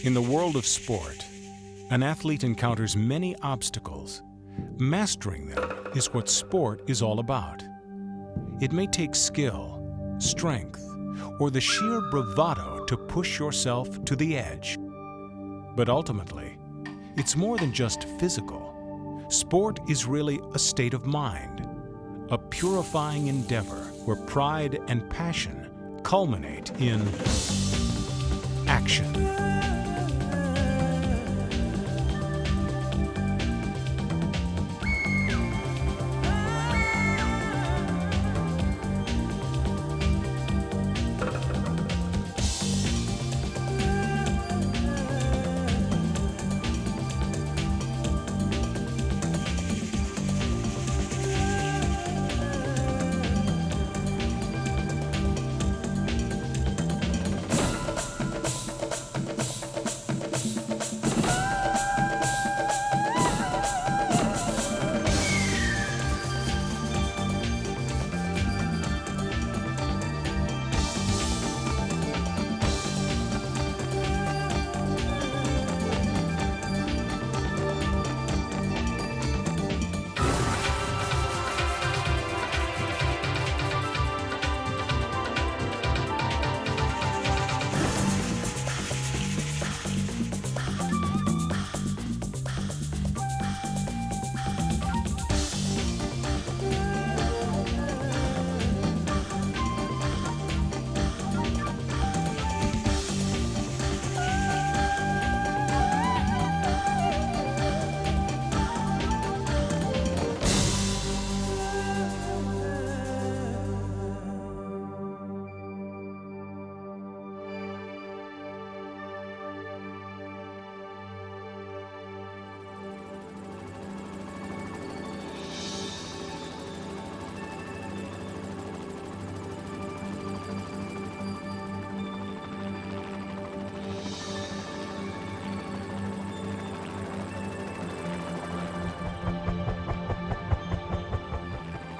In the world of sport, an athlete encounters many obstacles. Mastering them is what sport is all about. It may take skill, strength, or the sheer bravado to push yourself to the edge. But ultimately, it's more than just physical. Sport is really a state of mind, a purifying endeavor where pride and passion culminate in action.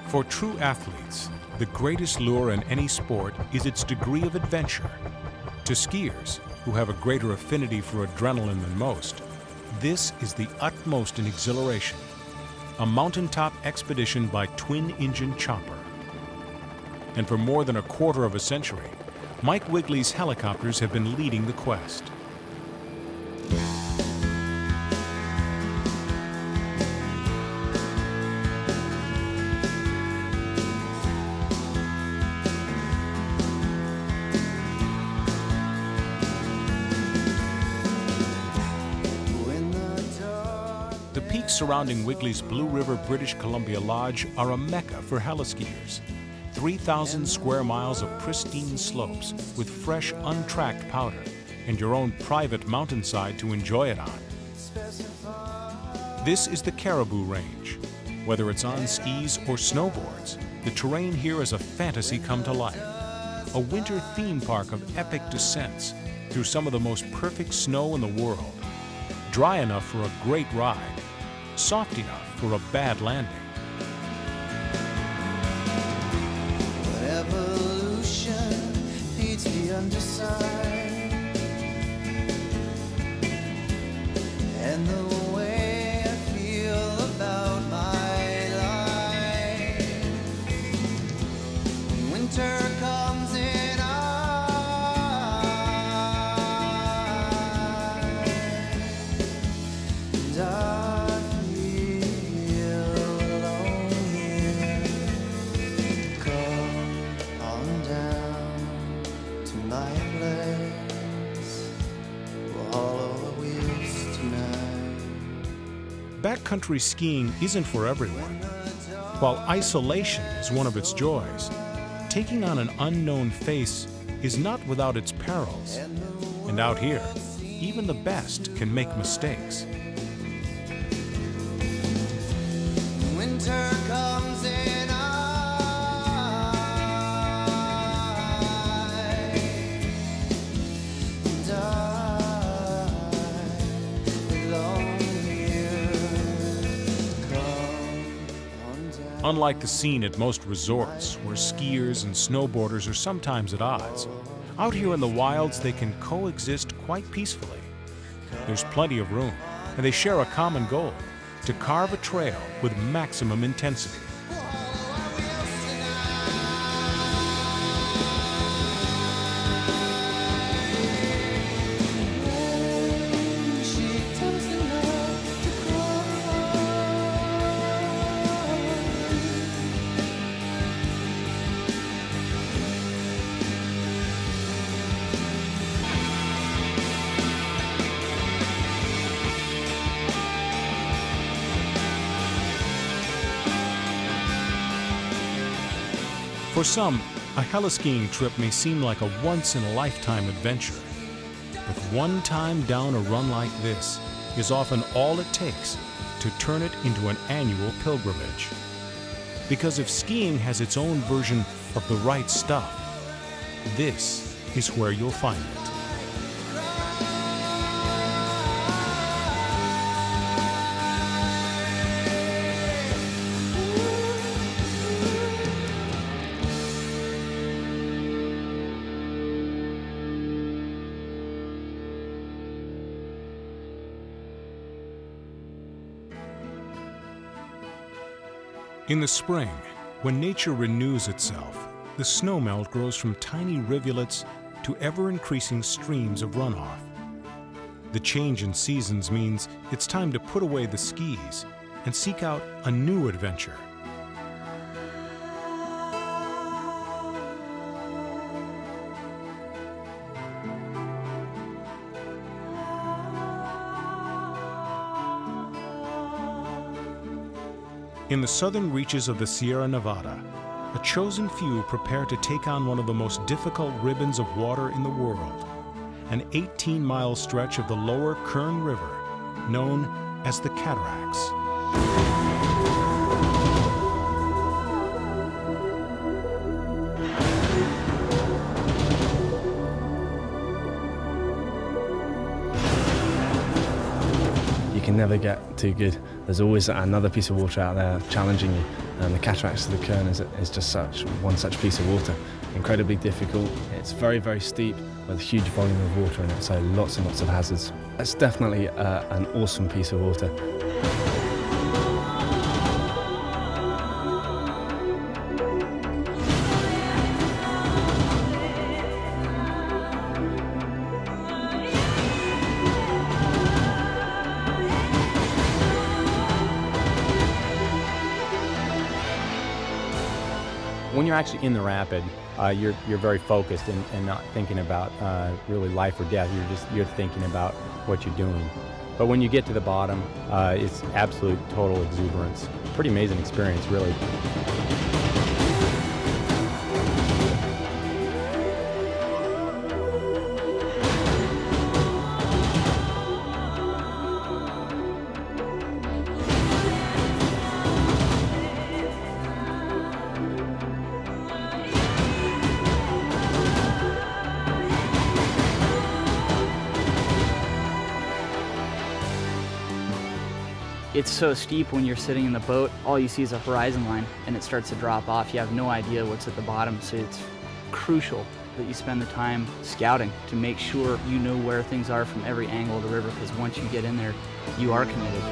For true athletes, the greatest lure in any sport is its degree of adventure. To skiers, who have a greater affinity for adrenaline than most, this is the utmost in exhilaration. A mountaintop expedition by twin-engine chopper. And for more than a quarter of a century, Mike Wigley's helicopters have been leading the quest. The peaks surrounding Wigley's Blue River, British Columbia Lodge are a mecca for heliskiers. 3,000 square miles of pristine slopes with fresh, untracked powder and your own private mountainside to enjoy it on. This is the Caribou Range. Whether it's on skis or snowboards, the terrain here is a fantasy come to life. A winter theme park of epic descents through some of the most perfect snow in the world. Dry enough for a great ride, soft enough for a bad landing. Evolution feeds the underside, and the way I feel about my life. When winter comes in, I feel alone here. Come on down to my place. We'll hollow the wheels tonight. Backcountry skiing isn't for everyone. While isolation is one of its joys, taking on an unknown face is not without its perils. And out here, even the best can make mistakes. Winter comes in, Unlike the scene at most resorts, where skiers and snowboarders are sometimes at odds, out here in the wilds they can coexist quite peacefully. There's plenty of room, and they share a common goal: to carve a trail with maximum intensity. For some, a heliskiing trip may seem like a once-in-a-lifetime adventure. But one time down a run like this is often all it takes to turn it into an annual pilgrimage. Because if skiing has its own version of the right stuff, this is where you'll find it. In the spring, when nature renews itself, the snowmelt grows from tiny rivulets to ever-increasing streams of runoff. The change in seasons means it's time to put away the skis and seek out a new adventure. In the southern reaches of the Sierra Nevada, a chosen few prepare to take on one of the most difficult ribbons of water in the world, an 18-mile stretch of the lower Kern River, known as the Cataracts. You can never get too good. There's always another piece of water out there challenging you. And the cataracts of the Kern is just one such piece of water. Incredibly difficult. It's very, very steep with a huge volume of water in it, so lots and lots of hazards. It's definitely an awesome piece of water. When you're actually in the rapid, you're very focused and not thinking about really life or death. You're thinking about what you're doing. But when you get to the bottom, it's absolute total exuberance. Pretty amazing experience, really. It's so steep when you're sitting in the boat, all you see is a horizon line and it starts to drop off. You have no idea what's at the bottom, so it's crucial that you spend the time scouting to make sure you know where things are from every angle of the river, because once you get in there, you are committed.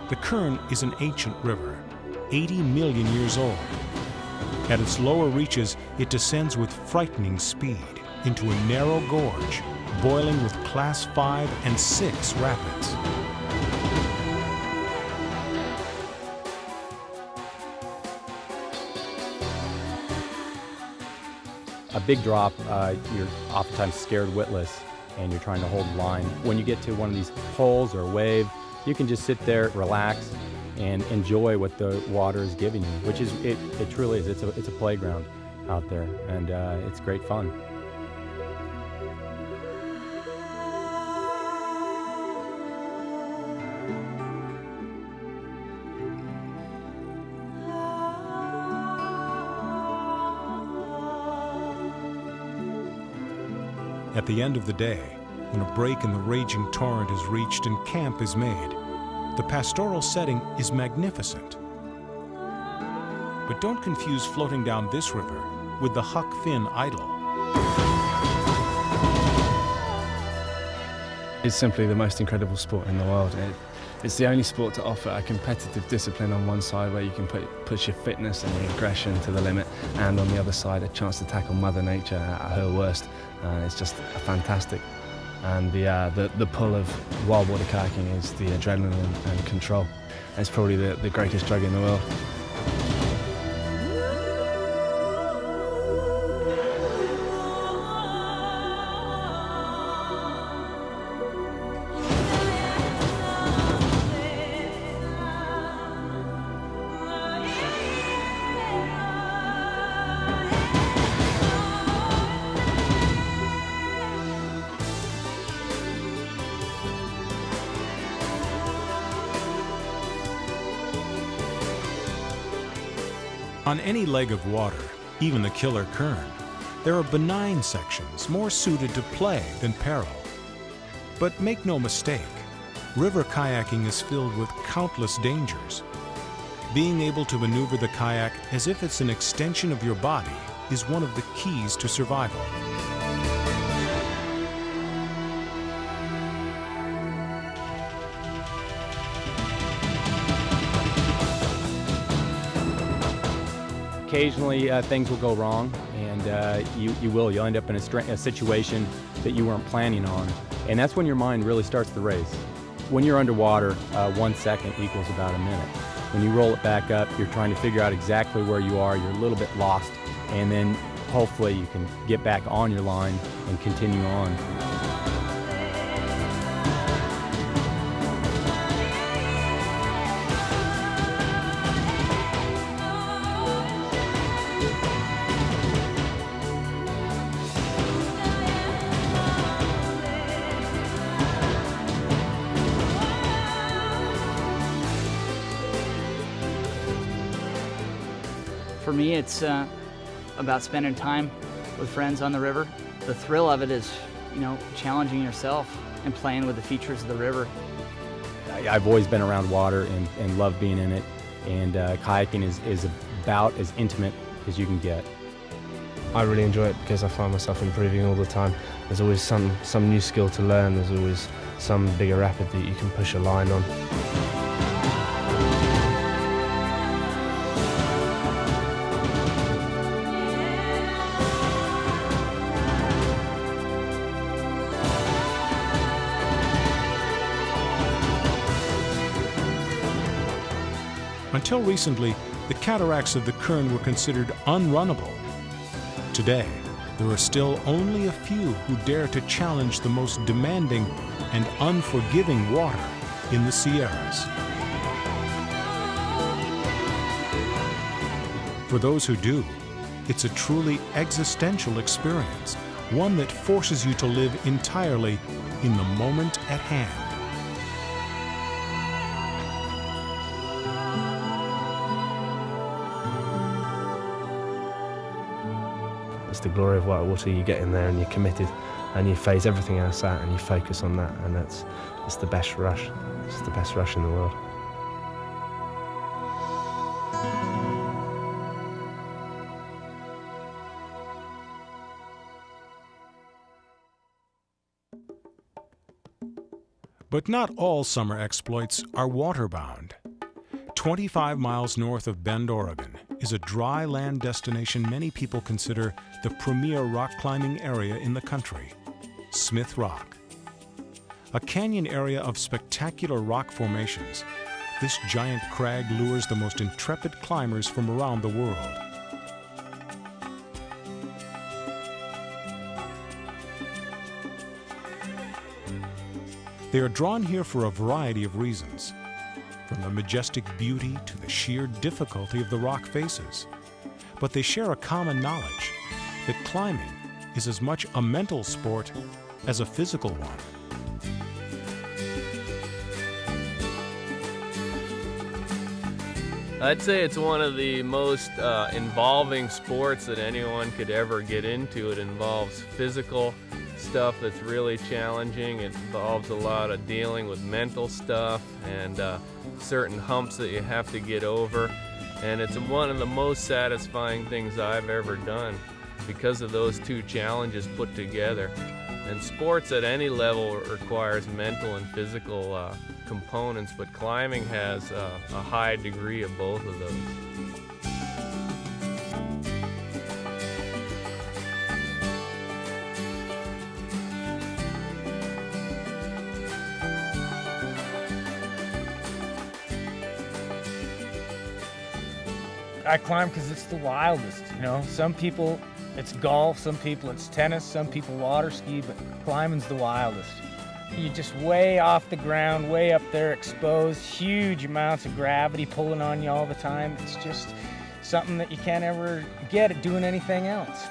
The Kern is an ancient river, 80 million years old. At its lower reaches, it descends with frightening speed into a narrow gorge, boiling with Class 5 and 6 rapids. A big drop, you're oftentimes scared witless and you're trying to hold the line. When you get to one of these holes or a wave, you can just sit there, relax, and enjoy what the water is giving you, which is, it truly is. It's a playground out there, and it's great fun. At the end of the day, when a break in the raging torrent is reached and camp is made, the pastoral setting is magnificent. But don't confuse floating down this river with the Huck Finn Idol. It's simply the most incredible sport in the world. It's the only sport to offer a competitive discipline on one side where you can push your fitness and your aggression to the limit, and on the other side a chance to tackle Mother Nature at her worst. It's just fantastic. And the pull of wild water kayaking is the adrenaline and control. It's probably the greatest drug in the world. On any leg of water, even the killer Kern, there are benign sections more suited to play than peril. But make no mistake, river kayaking is filled with countless dangers. Being able to maneuver the kayak as if it's an extension of your body is one of the keys to survival. Occasionally things will go wrong, and you'll end up in a situation that you weren't planning on, and that's when your mind really starts to race. When you're underwater, 1 second equals about a minute. When you roll it back up, you're trying to figure out exactly where you are, you're a little bit lost, and then hopefully you can get back on your line and continue on. For me, it's about spending time with friends on the river. The thrill of it is, challenging yourself and playing with the features of the river. I've always been around water and love being in it, and kayaking is about as intimate as you can get. I really enjoy it because I find myself improving all the time. There's always some new skill to learn. There's always some bigger rapid that you can push a line on. Until recently, the cataracts of the Kern were considered unrunnable. Today, there are still only a few who dare to challenge the most demanding and unforgiving water in the Sierras. For those who do, it's a truly existential experience, one that forces you to live entirely in the moment at hand. It's the glory of white water. You get in there and you're committed and you phase everything else out and you focus on that, and it's the best rush. It's the best rush in the world. But not all summer exploits are waterbound. 25 miles north of Bend, Oregon, is a dry land destination many people consider the premier rock climbing area in the country, Smith Rock. A canyon area of spectacular rock formations, this giant crag lures the most intrepid climbers from around the world. They are drawn here for a variety of reasons, from the majestic beauty to the sheer difficulty of the rock faces. But they share a common knowledge that climbing is as much a mental sport as a physical one. I'd say it's one of the most involving sports that anyone could ever get into. It involves physical stuff that's really challenging. It involves a lot of dealing with mental stuff and certain humps that you have to get over. And it's one of the most satisfying things I've ever done because of those two challenges put together. And sports at any level requires mental and physical components, but climbing has a high degree of both of those. I climb because it's the wildest, you know. Some people it's golf, some people it's tennis, some people water ski, but climbing's the wildest. You're just way off the ground, way up there exposed, huge amounts of gravity pulling on you all the time. It's just something that you can't ever get at doing anything else.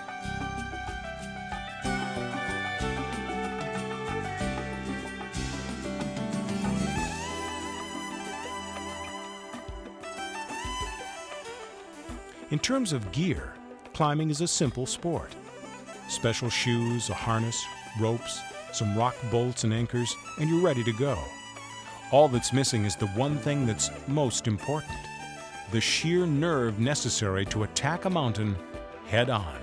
In terms of gear, climbing is a simple sport. Special shoes, a harness, ropes, some rock bolts and anchors, and you're ready to go. All that's missing is the one thing that's most important: the sheer nerve necessary to attack a mountain head on.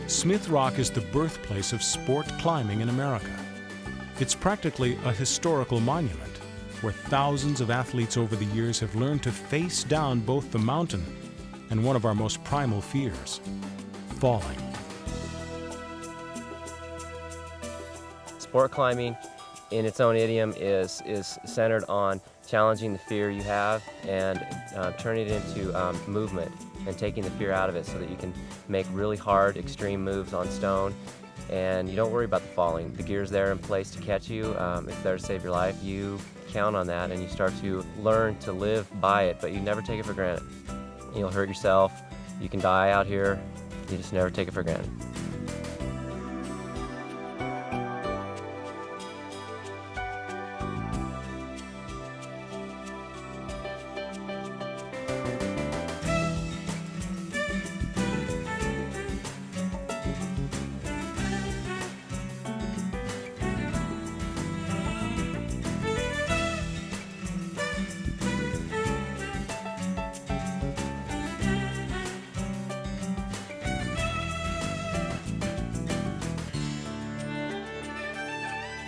Smith Rock is the birthplace of sport climbing in America. It's practically a historical monument where thousands of athletes over the years have learned to face down both the mountain and one of our most primal fears: falling. Sport climbing, in its own idiom, is centered on challenging the fear you have and turning it into movement and taking the fear out of it so that you can make really hard, extreme moves on stone, and you don't worry about the falling. The gear's there in place to catch you. It's there to save your life. You count on that and you start to learn to live by it, but you never take it for granted. You'll hurt yourself. You can die out here. You just never take it for granted.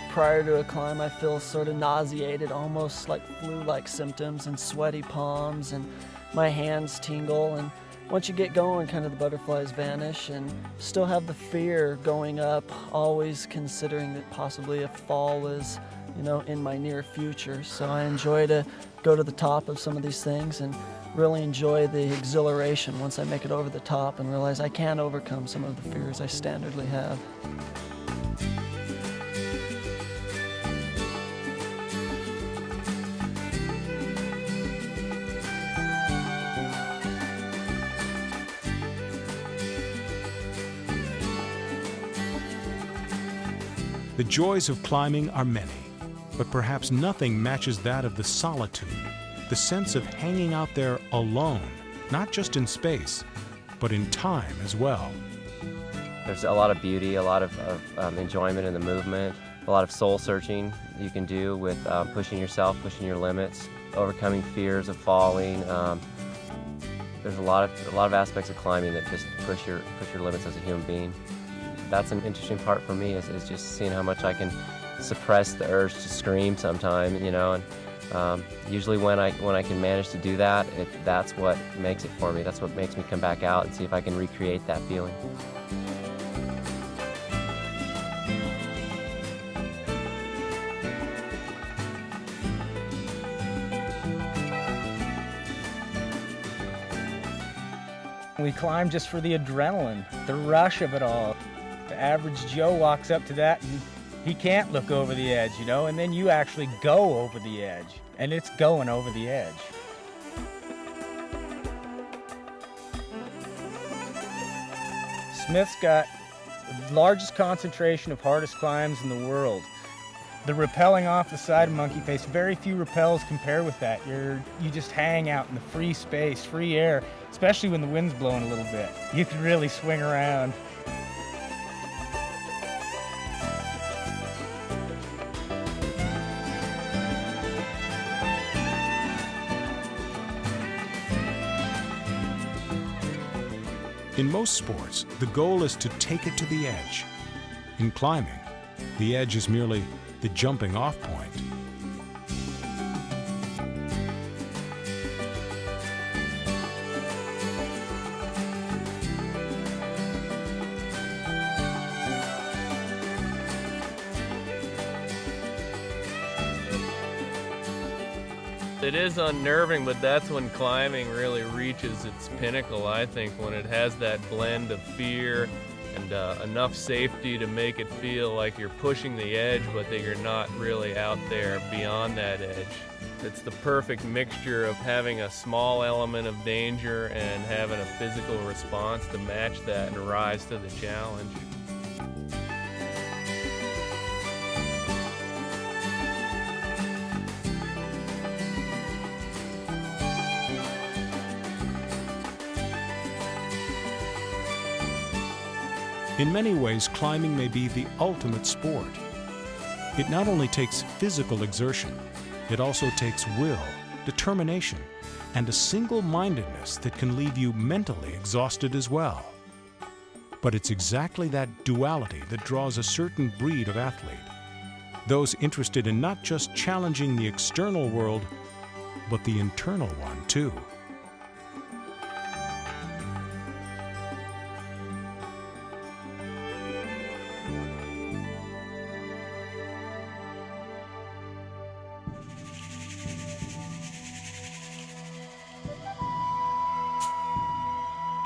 Prior to a climb, I feel sort of nauseated, almost like flu-like symptoms, and sweaty palms, and my hands tingle. And once you get going, kind of the butterflies vanish, and still have the fear going up, always considering that possibly a fall is, you know, in my near future. So I enjoy to go to the top of some of these things and really enjoy the exhilaration once I make it over the top and realize I can overcome some of the fears I standardly have. The joys of climbing are many, but perhaps nothing matches that of the solitude, the sense of hanging out there alone, not just in space, but in time as well. There's a lot of beauty, a lot of enjoyment in the movement, a lot of soul searching you can do with pushing yourself, pushing your limits, overcoming fears of falling. There's a lot of aspects of climbing that just push your limits as a human being. That's an interesting part for me, is just seeing how much I can suppress the urge to scream sometime, you know. And usually when I can manage to do that, that's what makes it for me. That's what makes me come back out and see if I can recreate that feeling. We climb just for the adrenaline, the rush of it all. the average Joe walks up to that and he can't look over the edge, you know, and then you actually go over the edge, and it's going over the edge. Smith's got the largest concentration of hardest climbs in the world. The rappelling off the side of Monkey Face, very few rappels compare with that. You just hang out in the free space, free air, especially when the wind's blowing a little bit. You can really swing around. In most sports, the goal is to take it to the edge. In climbing, the edge is merely the jumping off point. It is unnerving, but that's when climbing really reaches its pinnacle, I think, when it has that blend of fear and enough safety to make it feel like you're pushing the edge, but that you're not really out there beyond that edge. It's the perfect mixture of having a small element of danger and having a physical response to match that and rise to the challenge. In many ways, climbing may be the ultimate sport. It not only takes physical exertion, it also takes will, determination, and a single-mindedness that can leave you mentally exhausted as well. But it's exactly that duality that draws a certain breed of athlete. Those interested in not just challenging the external world, but the internal one too.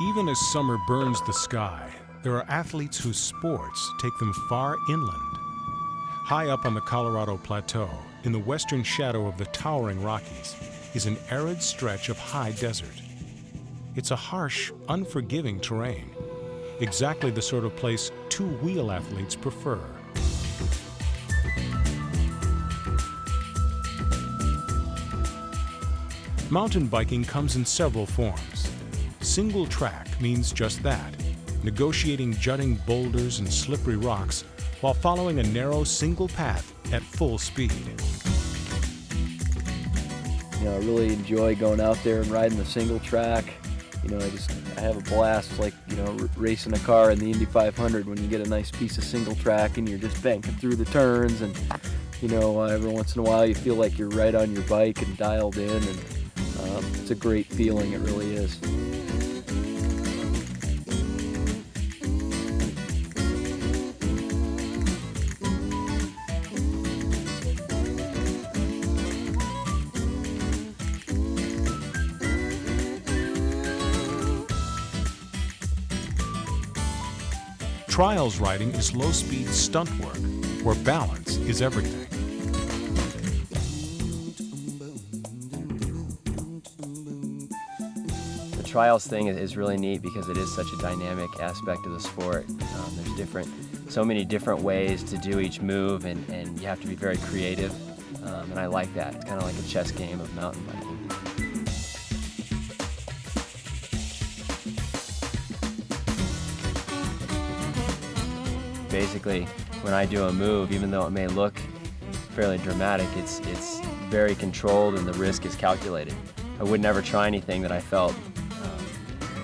Even as summer burns the sky, there are athletes whose sports take them far inland. High up on the Colorado Plateau, in the western shadow of the towering Rockies, is an arid stretch of high desert. It's a harsh, unforgiving terrain, exactly the sort of place two-wheel athletes prefer. Mountain biking comes in several forms. Single track means just that, negotiating jutting boulders and slippery rocks while following a narrow single path at full speed. You know, I really enjoy going out there and riding the single track. You know, I have a blast, like, you know, racing a car in the Indy 500 when you get a nice piece of single track and you're just banking through the turns, and, you know, every once in a while you feel like you're right on your bike and dialed in, and it's a great feeling, it really is. Trials riding is low-speed stunt work, where balance is everything. The trials thing is really neat because it is such a dynamic aspect of the sport. There's so many different ways to do each move, and you have to be very creative, and I like that. It's kind of like a chess game of mountain biking. Basically, when I do a move, even though it may look fairly dramatic, it's very controlled and the risk is calculated. I would never try anything that I felt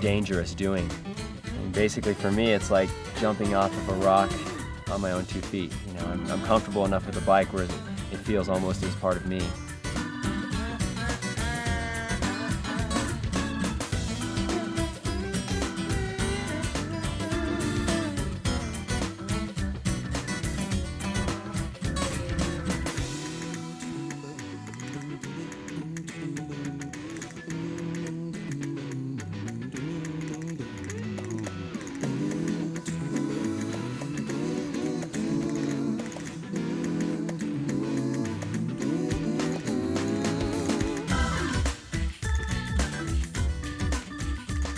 dangerous doing. And basically for me, it's like jumping off of a rock on my own 2 feet. You know, I'm comfortable enough with the bike where it feels almost as part of me.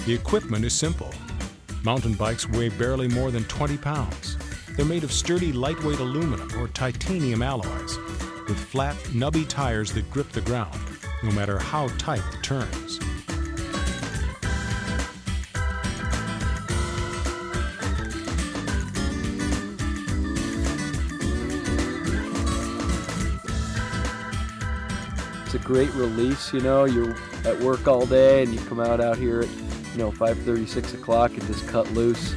The equipment is simple. Mountain bikes weigh barely more than 20 pounds. They're made of sturdy, lightweight aluminum or titanium alloys with flat, nubby tires that grip the ground, no matter how tight the turns. It's a great release, you know, you're at work all day and you come out here at, 5:30, 6 o'clock and just cut loose.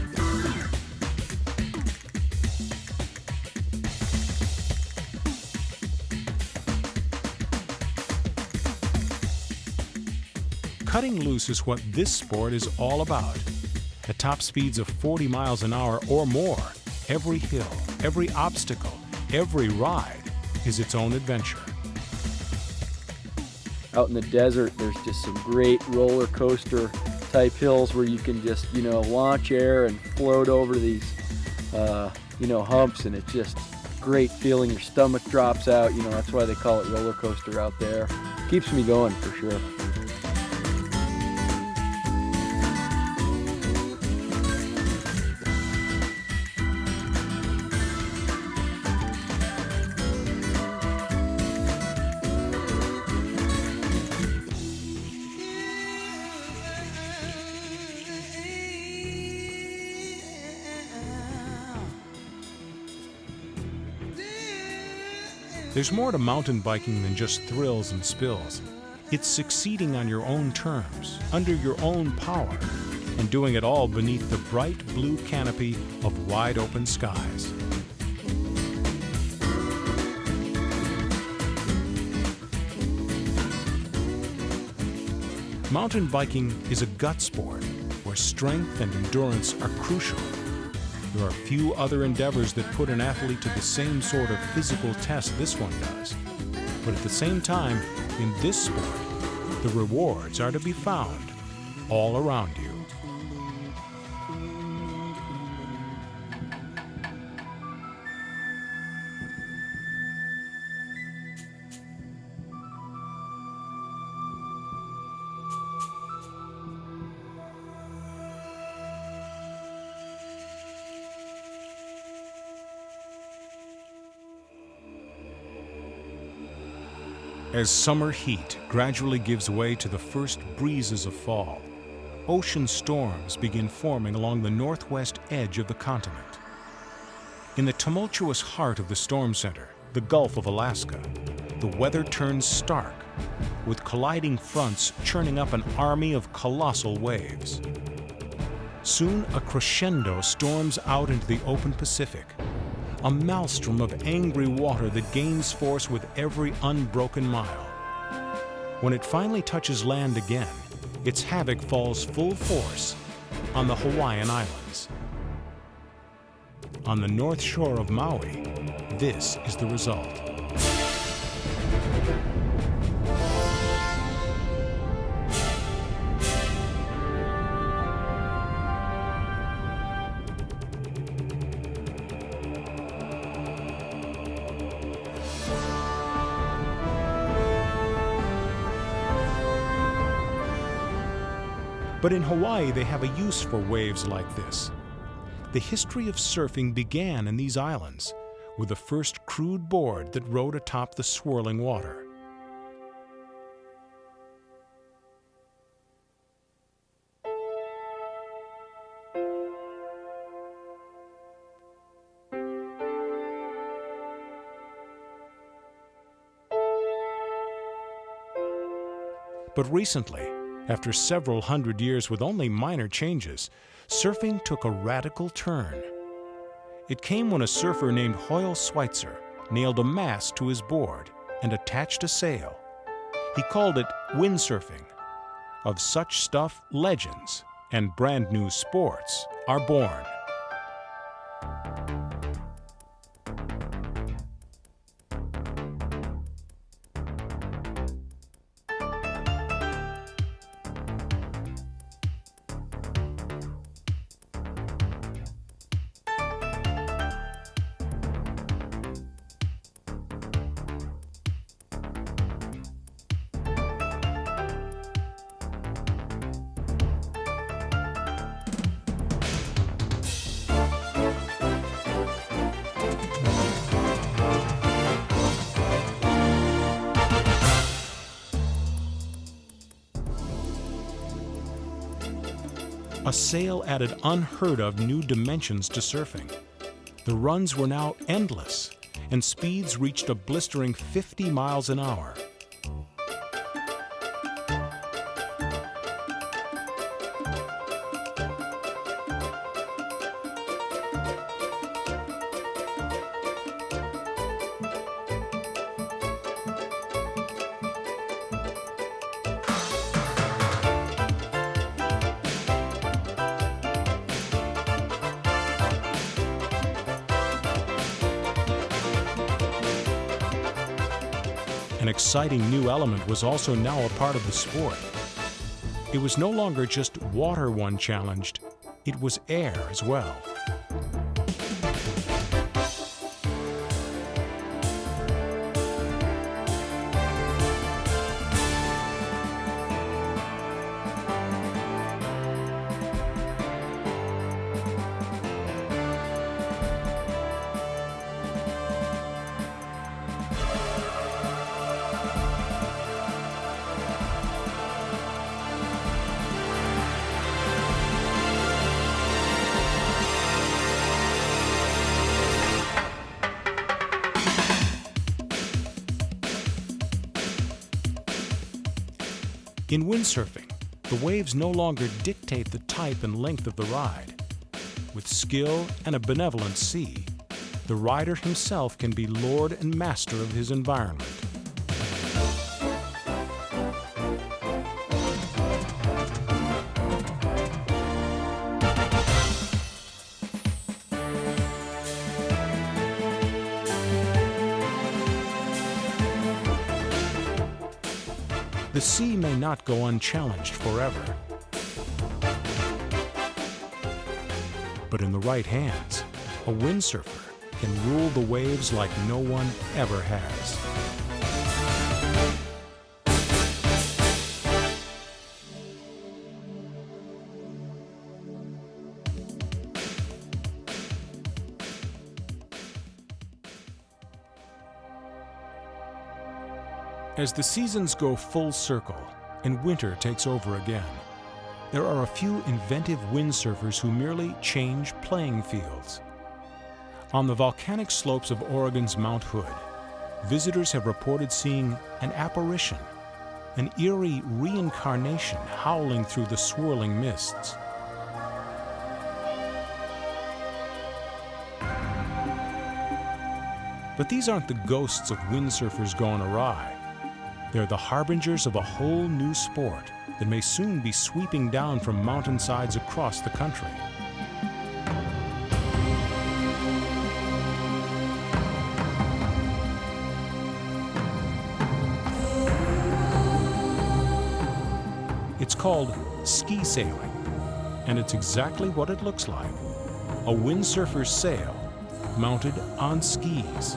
Cutting loose is what this sport is all about. At top speeds of 40 miles an hour or more, every hill, every obstacle, every ride is its own adventure. Out in the desert, there's just some great roller coaster type hills where you can just, launch air and float over these, humps, and it's just great feeling. Your stomach drops out, that's why they call it roller coaster out there. Keeps me going for sure. There's more to mountain biking than just thrills and spills. It's succeeding on your own terms, under your own power, and doing it all beneath the bright blue canopy of wide open skies. Mountain biking is a gut sport where strength and endurance are crucial. There are few other endeavors that put an athlete to the same sort of physical test this one does. But at the same time, in this sport, the rewards are to be found all around you. As summer heat gradually gives way to the first breezes of fall, ocean storms begin forming along the northwest edge of the continent. In the tumultuous heart of the storm center, the Gulf of Alaska, the weather turns stark, with colliding fronts churning up an army of colossal waves. Soon a crescendo storms out into the open Pacific, a maelstrom of angry water that gains force with every unbroken mile. When it finally touches land again, its havoc falls full force on the Hawaiian Islands. On the north shore of Maui, this is the result. But in Hawaii, they have a use for waves like this. The history of surfing began in these islands, with the first crude board that rode atop the swirling water. But recently, after several hundred years with only minor changes, surfing took a radical turn. It came when a surfer named Hoyle Schweitzer nailed a mast to his board and attached a sail. He called it windsurfing. Of such stuff, legends and brand new sports are born. A sail added unheard-of new dimensions to surfing. The runs were now endless, and speeds reached a blistering 50 miles an hour. An exciting new element was also now a part of the sport. It was no longer just water one challenged, it was air as well. In windsurfing, the waves no longer dictate the type and length of the ride. With skill and a benevolent sea, the rider himself can be lord and master of his environment. The sea may not go unchallenged forever. But in the right hands, a windsurfer can rule the waves like no one ever has. As the seasons go full circle and winter takes over again, there are a few inventive windsurfers who merely change playing fields. On the volcanic slopes of Oregon's Mount Hood, visitors have reported seeing an apparition, an eerie reincarnation howling through the swirling mists. But these aren't the ghosts of windsurfers gone awry. They're the harbingers of a whole new sport that may soon be sweeping down from mountainsides across the country. It's called ski sailing, and it's exactly what it looks like: a windsurfer's sail mounted on skis.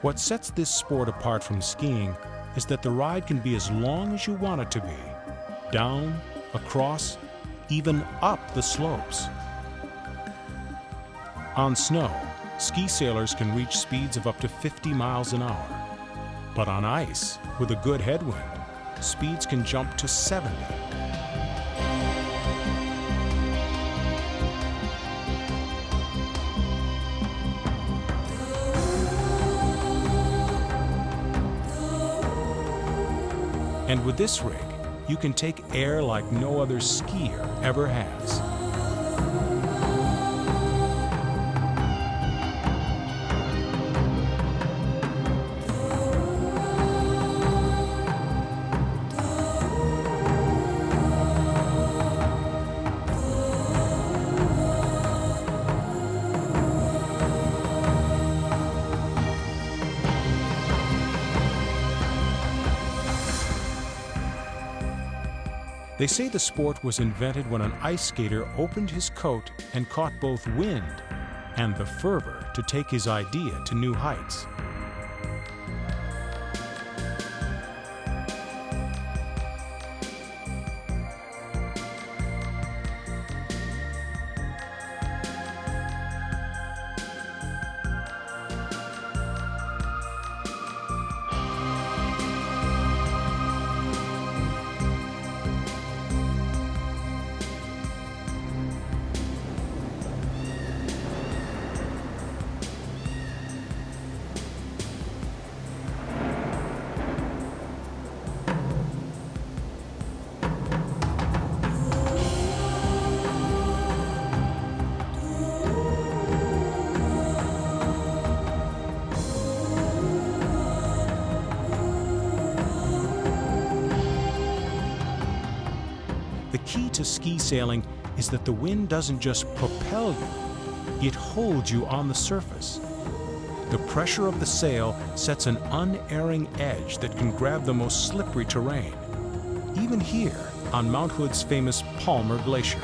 What sets this sport apart from skiing is that the ride can be as long as you want it to be, down, across, even up the slopes. On snow, ski sailors can reach speeds of up to 50 miles an hour. But on ice, with a good headwind, speeds can jump to 70. And with this rig, you can take air like no other skier ever has. They say the sport was invented when an ice skater opened his coat and caught both wind and the fervor to take his idea to new heights. The key to ski sailing is that the wind doesn't just propel you, it holds you on the surface. The pressure of the sail sets an unerring edge that can grab the most slippery terrain, even here on Mount Hood's famous Palmer Glacier.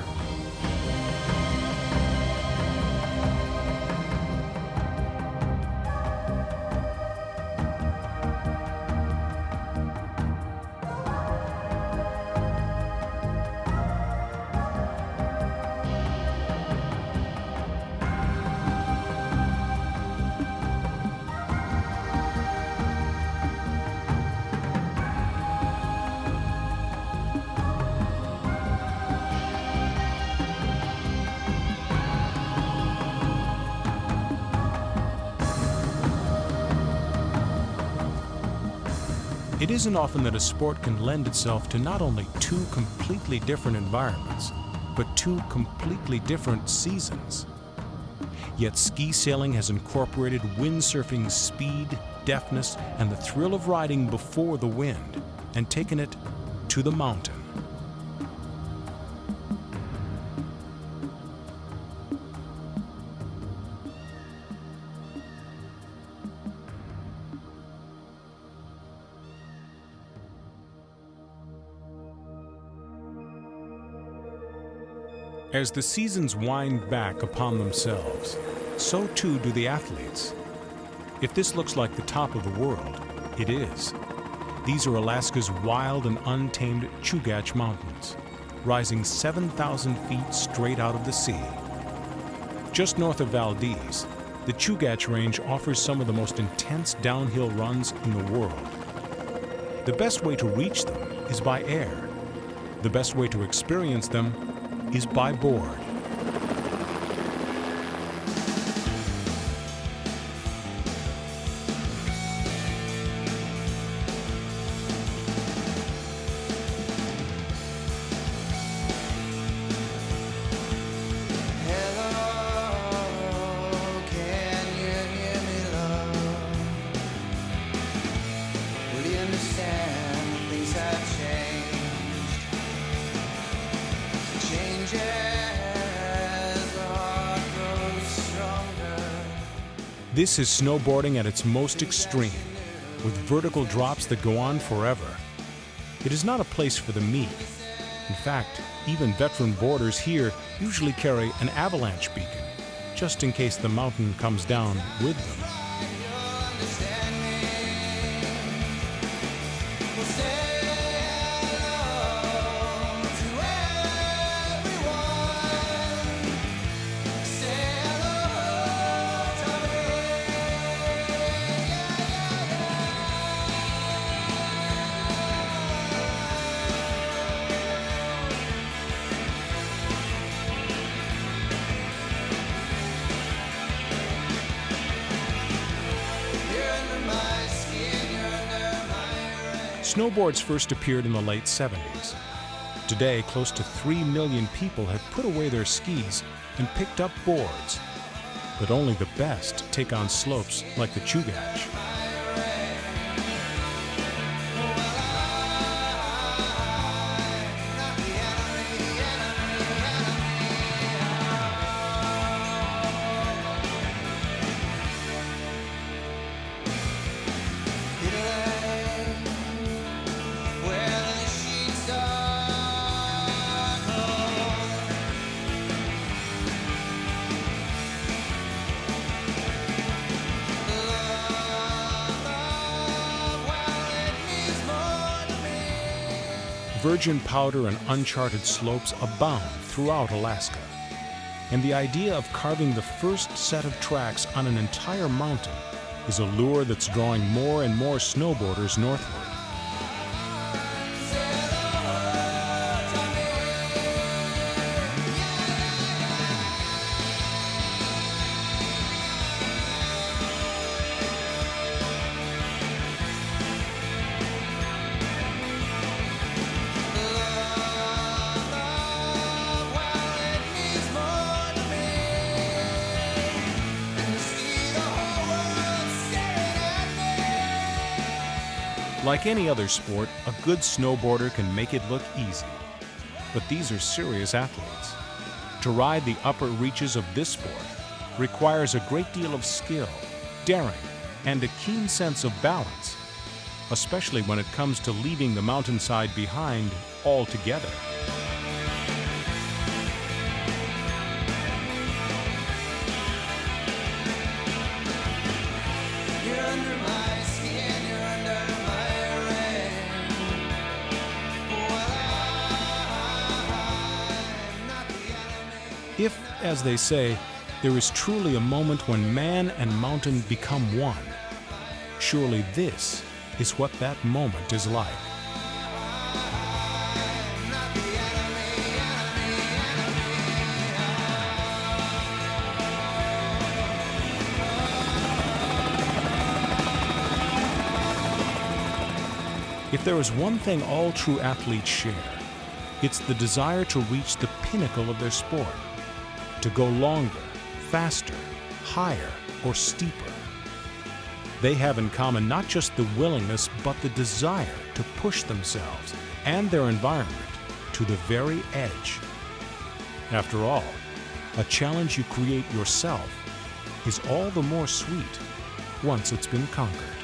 It isn't often that a sport can lend itself to not only two completely different environments, but two completely different seasons. Yet ski sailing has incorporated windsurfing's speed, deftness, and the thrill of riding before the wind, and taken it to the mountain. As the seasons wind back upon themselves, so too do the athletes. If this looks like the top of the world, it is. These are Alaska's wild and untamed Chugach Mountains, rising 7,000 feet straight out of the sea. Just north of Valdez, the Chugach Range offers some of the most intense downhill runs in the world. The best way to reach them is by air. The best way to experience them is by board. Hello, can you hear me, love? Will you understand things have changed? Changes, the heart grows stronger. This is snowboarding at its most extreme, with vertical drops that go on forever. It is not a place for the meek. In fact, even veteran boarders here usually carry an avalanche beacon, just in case the mountain comes down with them. You'll understand me. We'll say hello to everyone. Say hello to me. You're under my skin, you're under my red. Snowboards first appeared in the late 70s. Today, close to 3 million people have put away their skis and picked up boards. But only the best take on slopes like the Chugach. Where the sheets are Virgin powder and uncharted slopes abound throughout Alaska. And the idea of carving the first set of tracks on an entire mountain is a lure that's drawing more and more snowboarders northward. Like any other sport, a good snowboarder can make it look easy. But these are serious athletes. To ride the upper reaches of this sport requires a great deal of skill, daring, and a keen sense of balance, especially when it comes to leaving the mountainside behind altogether. You're under my skin, you're under my reign. Well, I'm not the enemy. If, as they say, there is truly a moment when man and mountain become one, surely this is what that moment is like. If there is one thing all true athletes share, it's the desire to reach the pinnacle of their sport, to go longer, faster, higher, or steeper. They have in common not just the willingness, but the desire to push themselves and their environment to the very edge. After all, a challenge you create yourself is all the more sweet once it's been conquered.